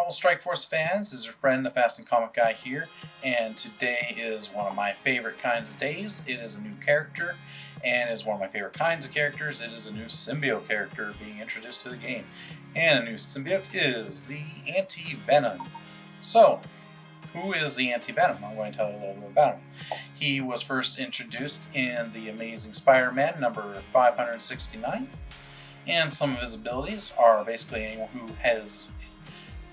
Marvel Strike Force fans, this is your friend the Fast and Comic Guy here, and today is one of my favorite kinds of days. It is a new character, and is one of my favorite kinds of characters. It is a new symbiote character being introduced to the game, and a new symbiote is the Anti-Venom. So, who is the Anti-Venom? I'm going to tell you a little bit about him. He was first introduced in the Amazing Spider-Man number 569, and some of his abilities are basically anyone who has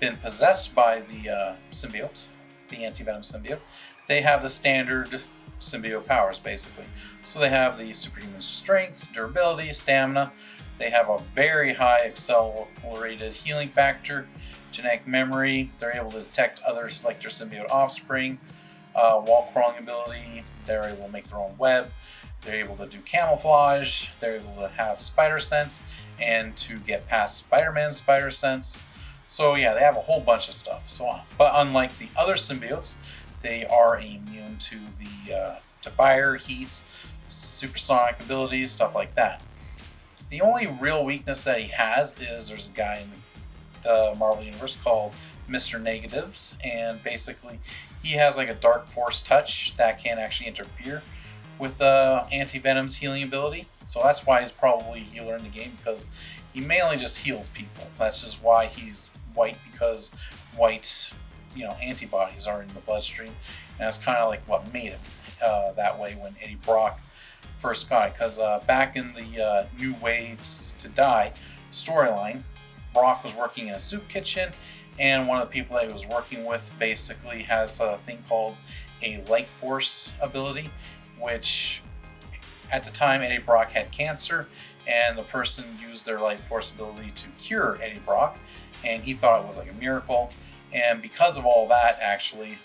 been possessed by the symbiote, the Anti-Venom symbiote. They have the standard symbiote powers, basically. So they have the superhuman strength, durability, stamina. They have a very high accelerated healing factor, genetic memory. They're able to detect others like their symbiote offspring, wall crawling ability. They're able to make their own web. They're able to do camouflage. They're able to have spider sense and to get past Spider-Man's spider sense. So yeah, they have a whole bunch of stuff. But unlike the other symbiotes, they are immune to to fire, heat, supersonic abilities, stuff like that. The only real weakness that he has is there's a guy in the Marvel Universe called Mr. Negatives, and basically he has like a dark force touch that can actually interfere with Anti-Venom's healing ability. So that's why he's probably a healer in the game, because he mainly just heals people. That's just why he's white, because white, antibodies are in the bloodstream, and that's kind of like what made him that way when Eddie Brock first got it. Because back in the New Ways to Die storyline, Brock was working in a soup kitchen, and one of the people that he was working with basically has a thing called a light force ability, which at the time Eddie Brock had cancer, and the person used their light force ability to cure Eddie Brock, and he thought it was like a miracle. And because of all that, actually,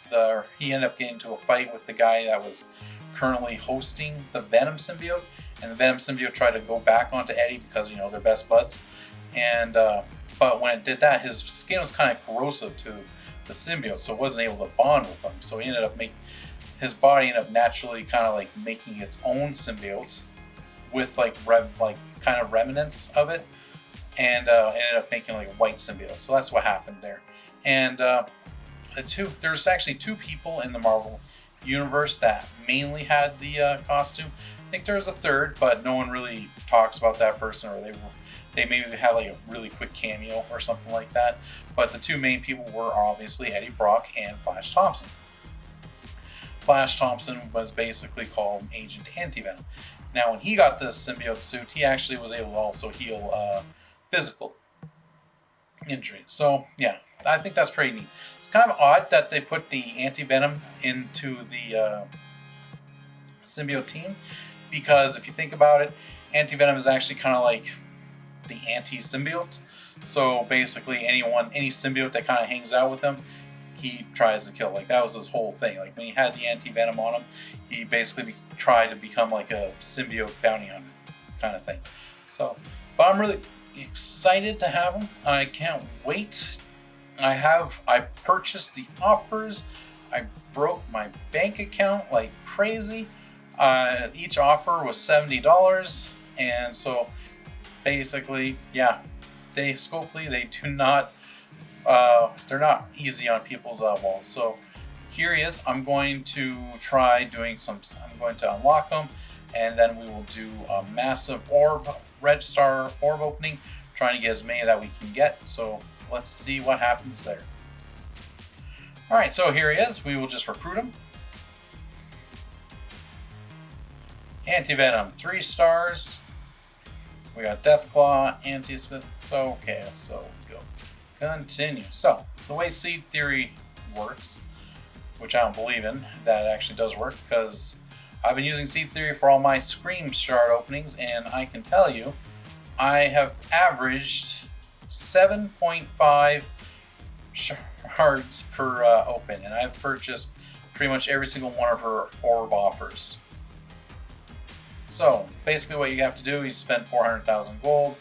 he ended up getting into a fight with the guy that was currently hosting the Venom symbiote, and the Venom symbiote tried to go back onto Eddie because they're best buds. And but when it did that, his skin was kind of corrosive to the symbiote, so it wasn't able to bond with him. So he ended up his body ended up naturally kind of like making its own symbiote with kind of remnants of it, and ended up making like a white symbiote. So that's what happened there. And there's actually two people in the Marvel Universe that mainly had the costume. I think there's a third, but no one really talks about that person, or they maybe had like a really quick cameo or something like that. But the two main people were obviously Eddie Brock and Flash Thompson. Flash Thompson was basically called Agent Anti-Venom. Now, when he got this symbiote suit, he actually was able to also heal physical injuries. So, yeah, I think that's pretty neat. It's kind of odd that they put the Anti-Venom into the symbiote team, because if you think about it, Anti-Venom is actually kind of like the anti-symbiote. So basically any symbiote that kind of hangs out with him, he tries to kill. Like, that was his whole thing. Like, when he had the Anti-Venom on him, he basically tried to become like a symbiote bounty hunter kind of thing. So, but I'm really excited to have him. I can't wait. I purchased the offers. I broke my bank account like crazy. Each offer was $70, and so basically, yeah, they do not. They're not easy on people's wallets. So here he is. I'm going to try doing I'm going to unlock them, and then we will do a massive red star orb opening, trying to get as many that we can get. So let's see what happens there. Alright, so here he is. We will just recruit him. Anti-Venom, 3 stars. We got Deathclaw, Anti-Smith. So we go. Continue. So, the way seed theory works, which I don't believe in, that it actually does work, because I've been using seed theory for all my Scream shard openings, and I can tell you, I have averaged 7.5 shards per open, and I've purchased pretty much every single one of her orb offers. So basically what you have to do is spend 400,000 gold,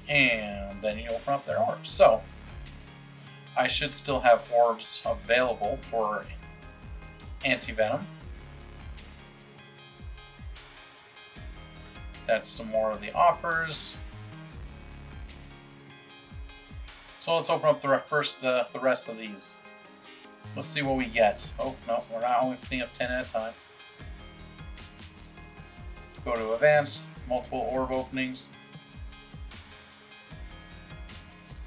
and then you open up their orbs. So I should still have orbs available for Anti-Venom. That's some more of the offers. So let's open up the rest of these. Let's see what we get. Oh, no, we're not only opening up 10 at a time. Go to Advanced, multiple orb openings.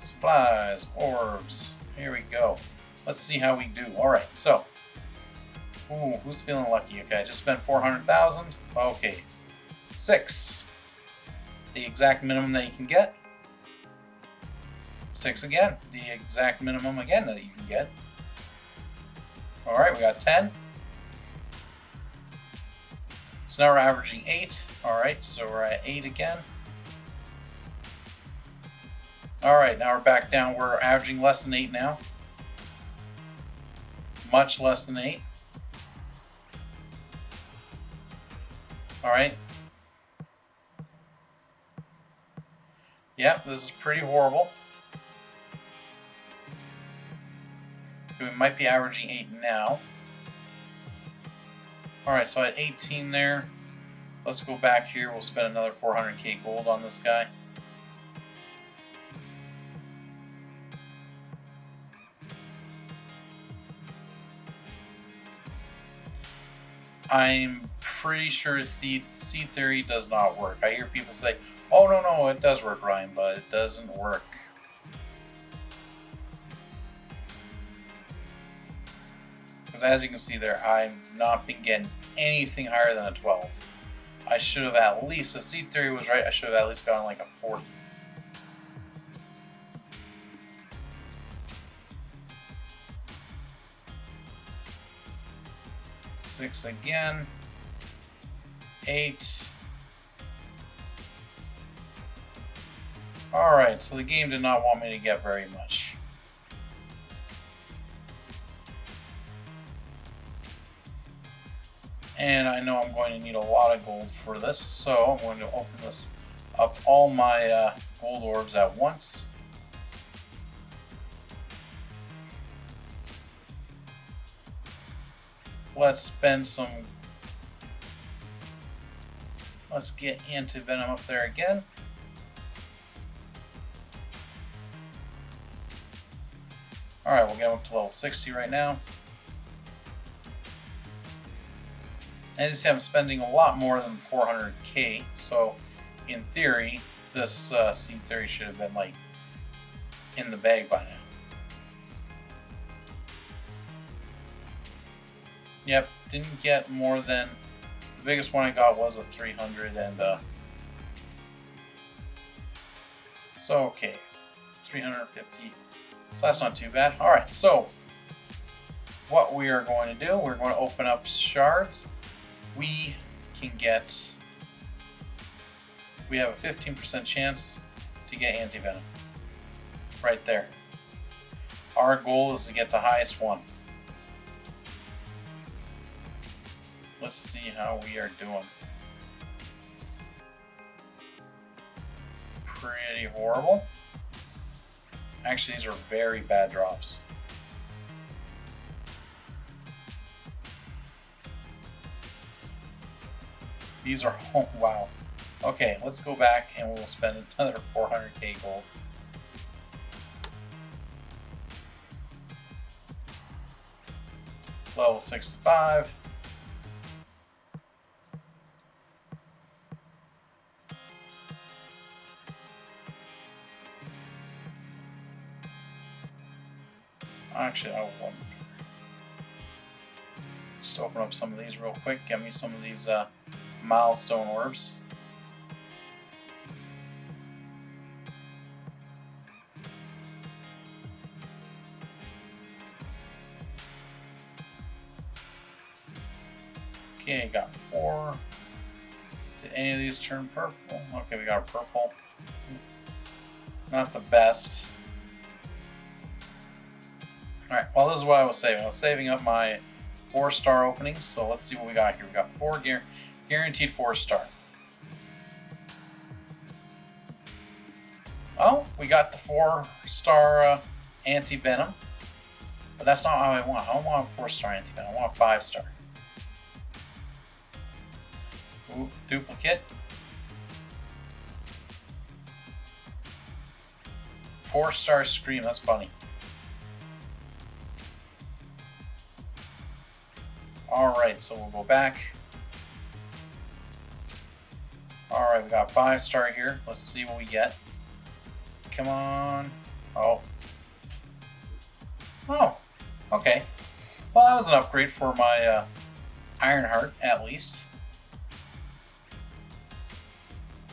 Supplies, orbs. Here we go. Let's see how we do. Alright, so. Ooh, who's feeling lucky? Okay, I just spent 400,000. Okay. 6. The exact minimum that you can get. 6 again. The exact minimum again that you can get. Alright, we got 10. So now we're averaging 8. Alright, so we're at 8 again. Alright, now we're back down. We're averaging less than 8 now. Much less than 8. Alright. Yep, this is pretty horrible. We might be averaging 8 now. Alright, so at 18 there. Let's go back here. We'll spend another 400k gold on this guy. I'm pretty sure the seed theory does not work. I hear people say, oh no, it does work, Ryan, but it doesn't work. Because as you can see there, I've not been getting anything higher than a 12. I should have at least, if seed theory was right, I should have at least gotten like a 40. Six again. 8. Alright, so the game did not want me to get very much. And I know I'm going to need a lot of gold for this, so I'm going to open this up all my gold orbs at once. Let's spend some. Let's get Anti-Venom up there again. Alright, we'll get up to level 60 right now. And you see I'm spending a lot more than 400k, so in theory, this seed theory should have been like in the bag by now. Yep, didn't get more than, the biggest one I got was a 300 and so okay, 350, so that's not too bad. Alright, so what we are going to do, we're going to open up shards. We can get, we have a 15% chance to get Anti-Venom. Right there. Our goal is to get the highest one. Let's see how we are doing. Pretty horrible. Actually, these are very bad drops. These are, oh wow. Okay, let's go back and we'll spend another 400k gold. Level 65. Actually, I wonder. Just open up some of these real quick. Get me some of these milestone orbs. Okay, got 4. Did any of these turn purple? Okay, we got a purple. Not the best. Alright, well, this is what I was saving. I was saving up my 4-star openings, so let's see what we got here. We got 4 guaranteed 4-star. Oh, we got the 4-star Anti-Venom, but that's not how I want. I don't want a 4-star Anti-Venom. I want a 5-star. Ooh, duplicate. 4-star Scream, that's funny. Alright, so we'll go back. Alright, we got 5-star here. Let's see what we get. Come on. Oh. Oh, okay. Well, that was an upgrade for my Ironheart, at least.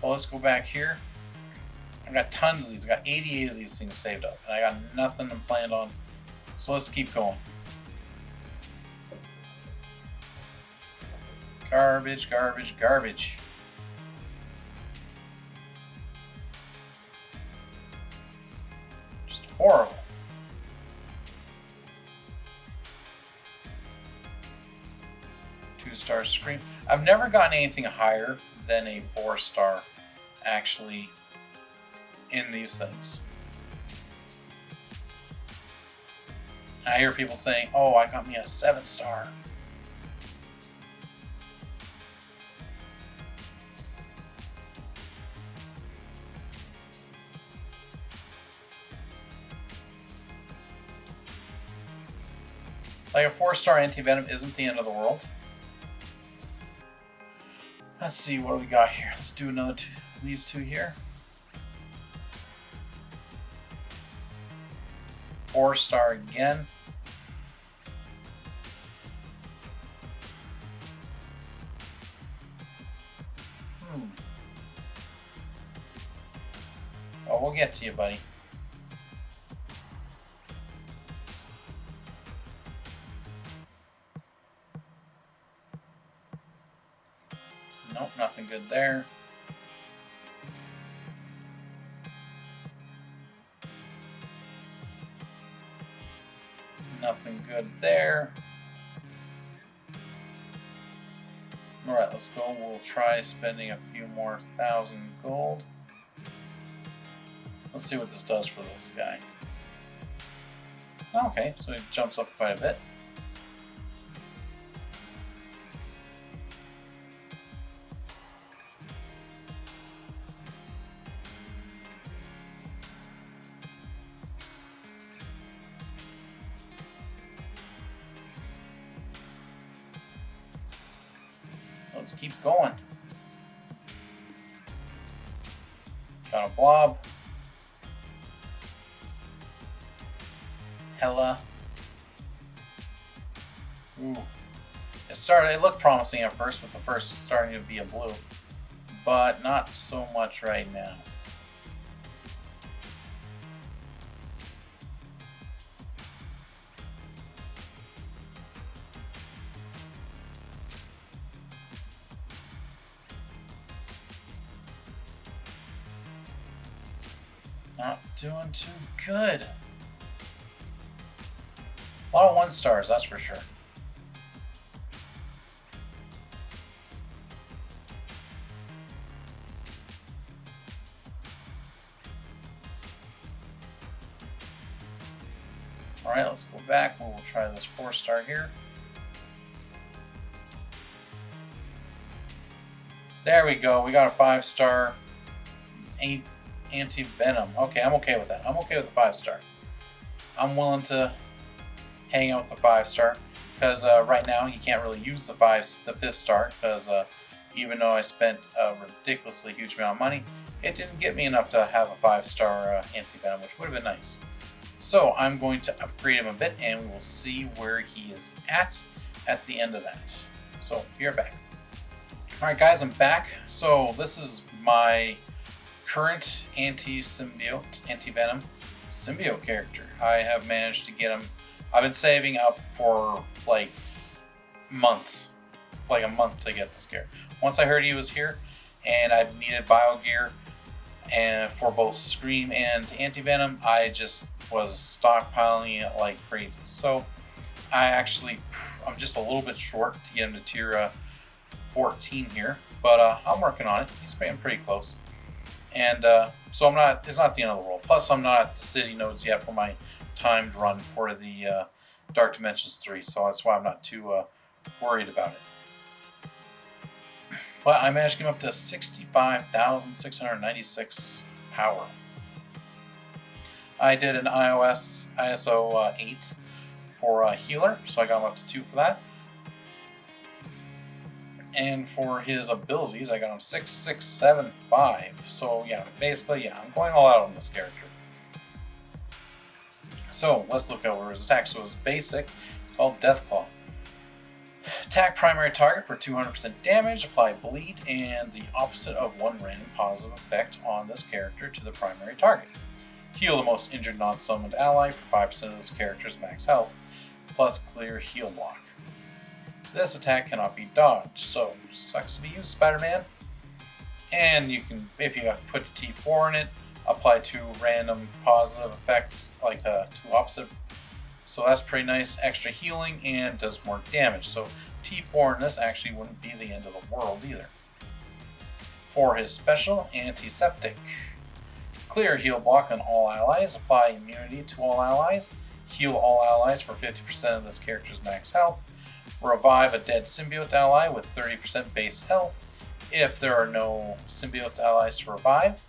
Well, let's go back here. I got tons of these. I got 88 of these things saved up, and I got nothing planned on. So let's keep going. Garbage, garbage, garbage. Just horrible. Two-star Scream. I've never gotten anything higher than a 4-star, actually, in these things. I hear people saying, oh, I got me a 7-star. Like a 4-star Anti-Venom isn't the end of the world. Let's see what do we got here. Let's do another these two here. 4-star again. Oh, we'll get to you, buddy. Nope, nothing good there. Nothing good there. Alright, let's go. We'll try spending a few more 1,000 gold. Let's see what this does for this guy. Okay, so he jumps up quite a bit. Let's keep going. Got a blob. Hella. Ooh. It looked promising at first, but the first was starting to be a blue. But not so much right now. Not doing too good. A lot of 1-stars, that's for sure. Alright, let's go back. We'll try this 4-star here. There we go. We got a 5-star Anti-Venom. Okay, I'm okay with that. I'm okay with the 5-star. I'm willing to hang out with the 5-star because right now you can't really use the 5th star because even though I spent a ridiculously huge amount of money, it didn't get me enough to have a 5-star Anti-Venom, which would have been nice. So I'm going to upgrade him a bit and we will see where he is at the end of that. So you're back. Alright guys, I'm back. So this is my current Anti-Venom symbiote character. I have managed to get him. I've been saving up for like months, like a month to get this character. Once I heard he was here and I needed bio gear and for both Scream and Anti-Venom, I just was stockpiling it like crazy. So I'm just a little bit short to get him to tier 14 here, but I'm working on it. He's getting pretty close. And so it's not the end of the world. Plus I'm not at the city nodes yet for my timed run for the Dark Dimensions 3, so that's why I'm not too worried about it. But I managed to get him up to 65,696 power. I did an ISO 8 for a healer, so I got him up to 2 for that. And for his abilities, I got him 6, 6, 7, 5. So yeah, basically, yeah, I'm going all out on this character. So let's look over his attack. So his basic, it's called Deathclaw. Attack primary target for 200% damage, apply bleed, and the opposite of one random positive effect on this character to the primary target. Heal the most injured non-summoned ally for 5% of this character's max health, plus clear heal block. This attack cannot be dodged, so sucks to be you, Spider-Man. And you can, if you put the T4 in it, apply 2 random positive effects, like the 2 opposite. So that's pretty nice, extra healing and does more damage. So T4 in this actually wouldn't be the end of the world either. For his special, Antiseptic. Clear heal block on all allies, apply immunity to all allies, heal all allies for 50% of this character's max health, revive a dead symbiote ally with 30% base health. If there are no symbiote allies to revive,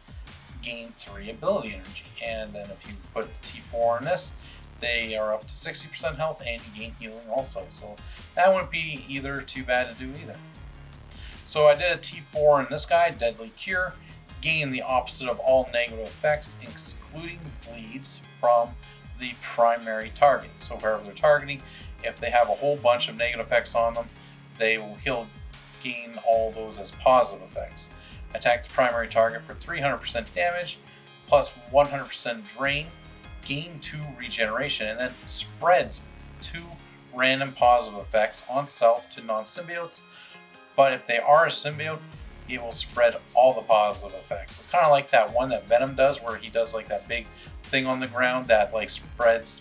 gain 3 ability energy. And then if you put the T4 in this, they are up to 60% health and you gain healing also. So that wouldn't be either too bad to do either. So I did a T4 in this guy, Deadly Cure. Gain the opposite of all negative effects, excluding bleeds from the primary target. So wherever they're targeting, if they have a whole bunch of negative effects on them, he'll gain all those as positive effects. Attack the primary target for 300% damage, plus 100% drain, gain 2 regeneration, and then spreads 2 random positive effects on self to non-symbiotes. But if they are a symbiote, it will spread all the positive effects. It's kind of like that one that Venom does, where he does like that big thing on the ground that like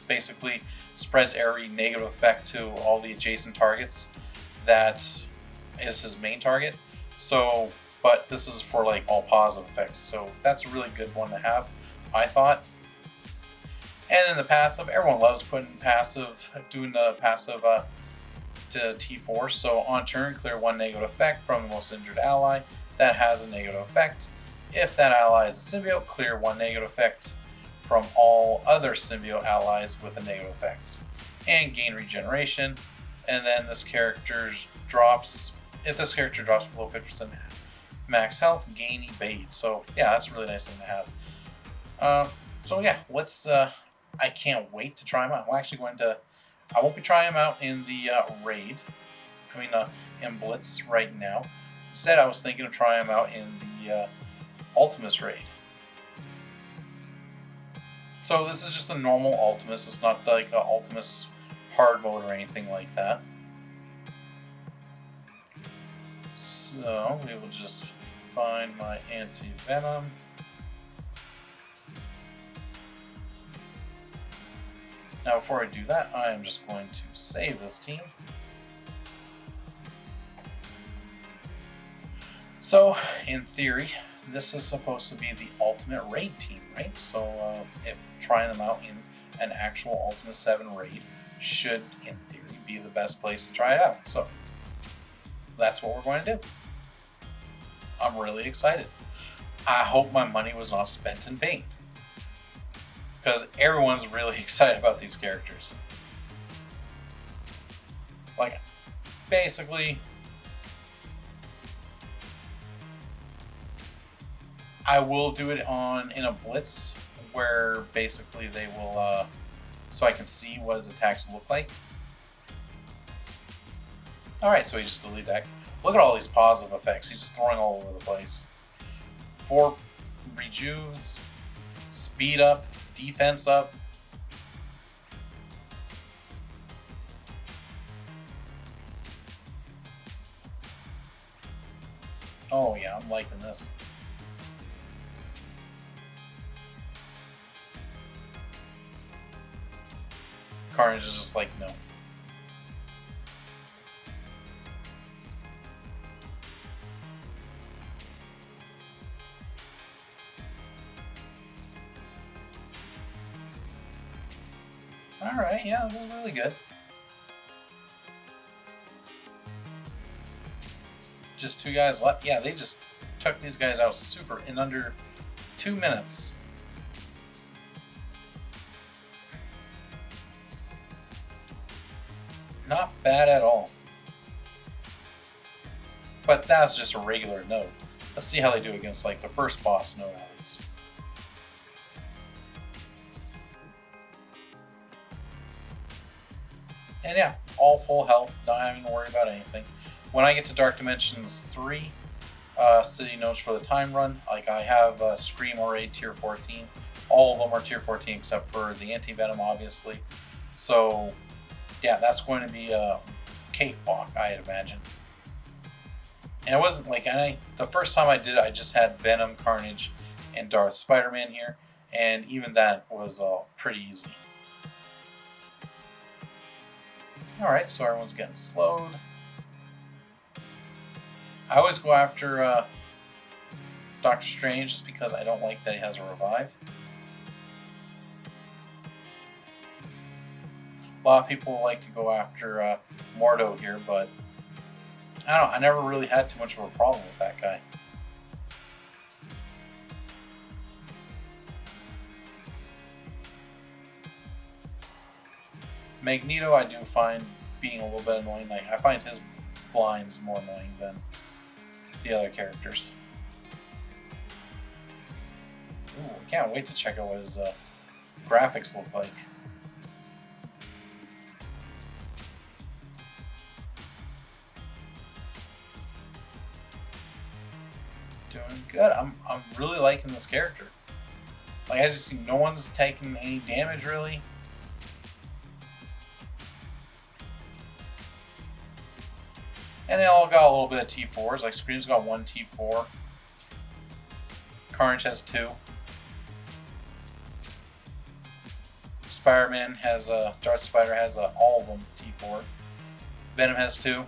basically spreads every negative effect to all the adjacent targets. That is his main target. So, but this is for like all positive effects. So that's a really good one to have, I thought. And then the passive, everyone loves doing the passive to T4. So on turn, clear 1 negative effect from the most injured ally that has a negative effect. If that ally is a symbiote, clear 1 negative effect from all other symbiote allies with a negative effect. And gain regeneration. And then this character drops, if this character drops below 50% max health, gain evade. So yeah, that's a really nice thing to have. So yeah, I can't wait to try them out. I won't be trying them out in the raid, in blitz right now. Instead, I was thinking of trying them out in the Ultimus raid. So this is just a normal Ultimus. It's not like a Ultimus hard mode or anything like that. So we will just find my Anti-Venom. Now before I do that, I am just going to save this team. So, in theory, this is supposed to be the ultimate raid team, right? So, trying them out in an actual Ultimate 7 raid should, in theory, be the best place to try it out. So, that's what we're going to do. I'm really excited. I hope my money was not spent in vain, because everyone's really excited about these characters. Like, basically, I will do it in a blitz where basically they will, so I can see what his attacks look like. Alright, so he just deleted that. Look at all these positive effects. He's just throwing all over the place. 4 rejuves, speed up, defense up. Oh yeah, I'm liking this. Carnage is just like, no. Alright, yeah, this is really good. Just 2 guys left. Yeah, they just took these guys out in under 2 minutes. Not bad at all. But that's just a regular node. Let's see how they do against like the first boss node at least. And yeah, all full health, not having to worry about anything. When I get to Dark Dimensions 3, city nodes for the time run, like I have Scream already tier 14. All of them are tier 14 except for the Anti-Venom, obviously. So yeah, that's going to be a cakewalk, I'd imagine. And it wasn't like, the first time I did it, I just had Venom, Carnage, and Darth Spider-Man here, and even that was pretty easy. Alright, so everyone's getting slowed. I always go after Doctor Strange just because I don't like that he has a revive. A lot of people like to go after Mordo here, but I don't know, I never really had too much of a problem with that guy. Magneto I do find being a little bit annoying. Like, I find his blinds more annoying than the other characters. Ooh, I can't wait to check out what his graphics look like. Doing good. I'm really liking this character. Like, as you see, no one's taking any damage really. And they all got a little bit of T4s. Like Scream's got 1 T4. Carnage has 2. Spider-Man has Darth Spider has all of them T4. Venom has 2.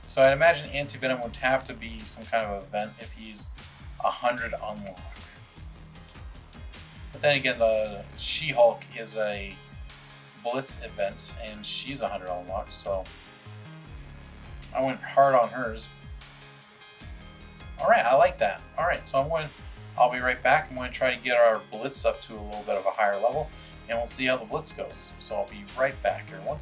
So I'd imagine Anti-Venom would have to be some kind of event if he's 100 unlock. But then again, the She-Hulk is a blitz event, and she's 100 unlocked, so I went hard on hers. Alright, I like that. Alright, so I'll be right back. I'm going to try to get our blitz up to a little bit of a higher level, and we'll see how the blitz goes. So I'll be right back, everyone.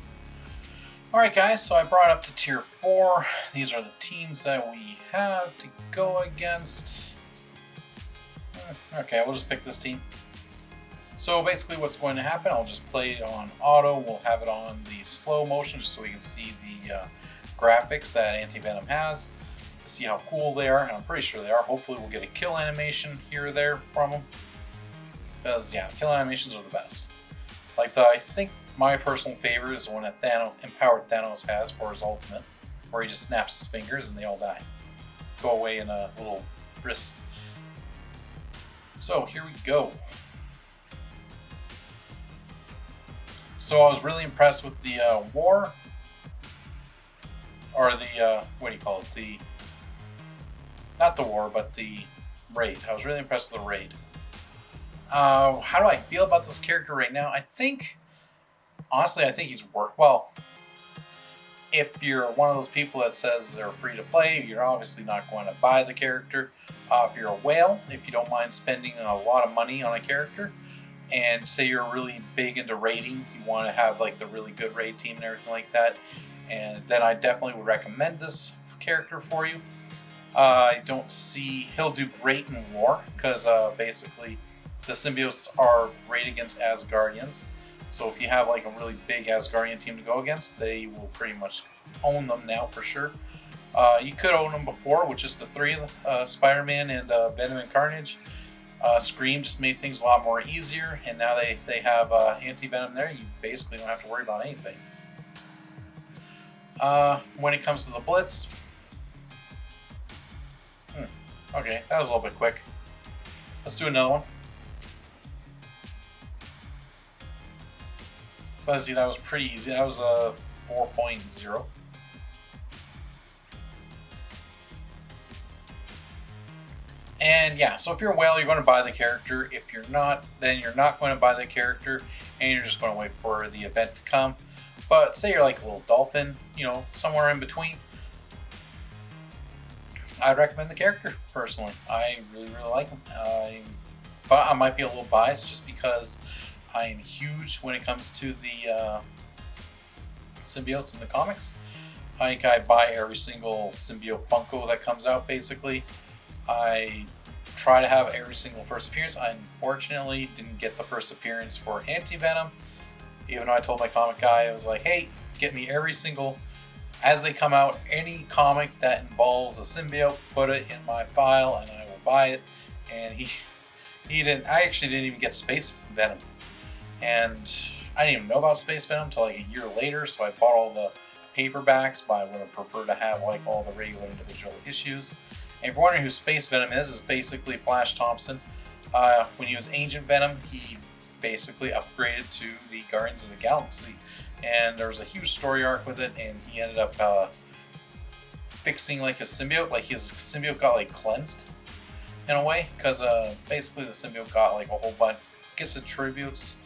Alright guys, so I brought up to tier 4. These are the teams that we have to go against. Okay, we'll just pick this team. So basically what's going to happen, I'll just play it on auto. We'll have it on the slow motion just so we can see the graphics that Anti-Venom has to see how cool they are. And I'm pretty sure they are. Hopefully we'll get a kill animation here or there from them. Because yeah, kill animations are the best. Like I think my personal favorite is the one that Empowered Thanos has for his ultimate, where he just snaps his fingers and they all die. Go away in a little wrist. So here we go. So I was really impressed with the war, or the, what do you call it, not the war, but the raid. I was really impressed with the raid. How do I feel about this character right now? Honestly, I think he's worked well. If you're one of those people that says they're free to play, you're obviously not going to buy the character. If you're a whale, if you don't mind spending a lot of money on a character, and say you're really big into raiding, you want to have like the really good raid team and everything like that, and then I definitely would recommend this character for you. I don't see he'll do great in war because basically the symbiotes are great against Asgardians. So if you have like a really big Asgardian team to go against, they will pretty much own them now for sure. You could own them before with just the 3 of Spider-Man and Venom and Carnage. Scream just made things a lot more easier, and now they have Anti-Venom there. You basically don't have to worry about anything. When it comes to the blitz, okay, that was a little bit quick. Let's do another one. So let's see, that was pretty easy. That was a 4.0. And yeah, so if you're a whale, you're going to buy the character. If you're not, then you're not going to buy the character, and you're just going to wait for the event to come. But say you're like a little dolphin, somewhere in between. I'd recommend the character personally. I really like him. But I might be a little biased just because I am huge when it comes to the symbiotes in the comics. I buy every single symbiote Funko that comes out. Basically, I try to have every single first appearance. I unfortunately didn't get the first appearance for Anti-Venom, even though I told my comic guy, I was like, hey, get me every single, as they come out, any comic that involves a symbiote, put it in my file and I will buy it. And he didn't, I actually didn't even get Space Venom. And I didn't even know about Space Venom until like a year later, so I bought all the paperbacks, but I would have preferred to have like all the regular individual issues. And if you're wondering who Space Venom is basically Flash Thompson. When he was Ancient Venom, he basically upgraded to the Guardians of the Galaxy. And there was a huge story arc with it, and he ended up fixing like his symbiote. Like his symbiote got like cleansed in a way, because basically the symbiote got like a whole bunch, gets attributes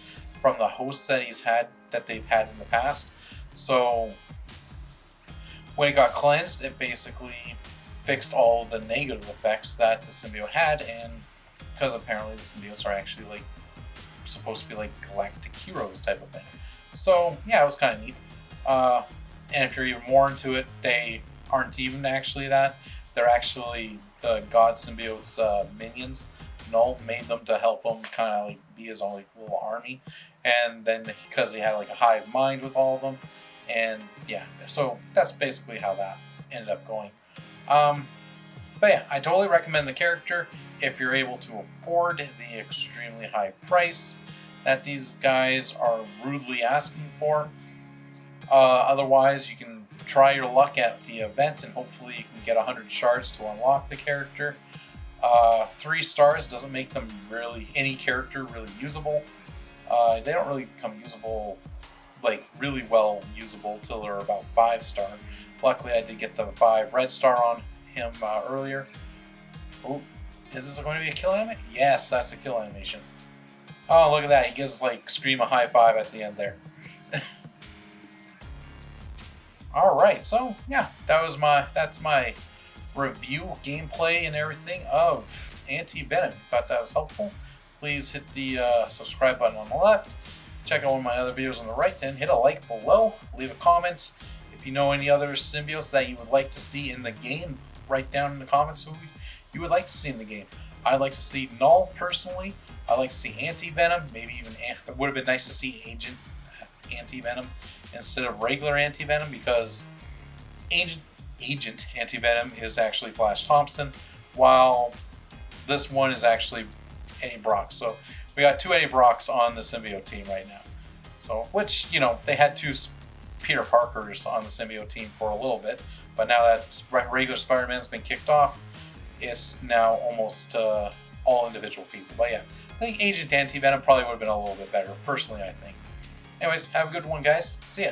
from the hosts that they've had in the past. So when it got cleansed, it basically fixed all the negative effects that the symbiote had, and because apparently the symbiotes are actually like supposed to be like galactic heroes type of thing. So yeah, it was kind of neat. And if you're even more into it, they aren't even actually that. They're actually the God Symbiote's minions. Null made them to help him kind of like be his own like little army. And then because they had like a hive mind with all of them. And yeah, so that's basically how that ended up going. But yeah, I totally recommend the character if you're able to afford the extremely high price that these guys are rudely asking for. Otherwise, you can try your luck at the event and hopefully you can get 100 shards to unlock the character. 3 stars doesn't make them really, any character really usable. They don't really become usable, like really well usable till they're about 5 star. Luckily, I did get the 5 red star on him earlier. Oh, is this going to be a kill animation? Yes, that's a kill animation. Oh, look at that. He gives like Scream a high five at the end there. Alright, so yeah, that's my review, gameplay, and everything of Anti-Venom. Thought that was helpful. Please hit the subscribe button on the left. Check out one of my other videos on the right, and hit a like below. Leave a comment. If you know any other symbiotes that you would like to see in the game, write down in the comments who you would like to see in the game. I'd like to see Null, personally. I'd like to see Anti-Venom. Maybe even, it would have been nice to see Agent Anti-Venom instead of regular Anti-Venom, because Agent Anti-Venom is actually Flash Thompson, while this one is actually Eddie Brock. So we got 2 Eddie Brocks on the symbiote team right now. So, which, you know, they had 2 Peter Parkers on the symbiote team for a little bit, but now that regular Spider-Man's been kicked off, it's now almost all individual people. But yeah, I think Agent Anti-Venom probably would have been a little bit better, personally, I think. Anyways, have a good one, guys. See ya.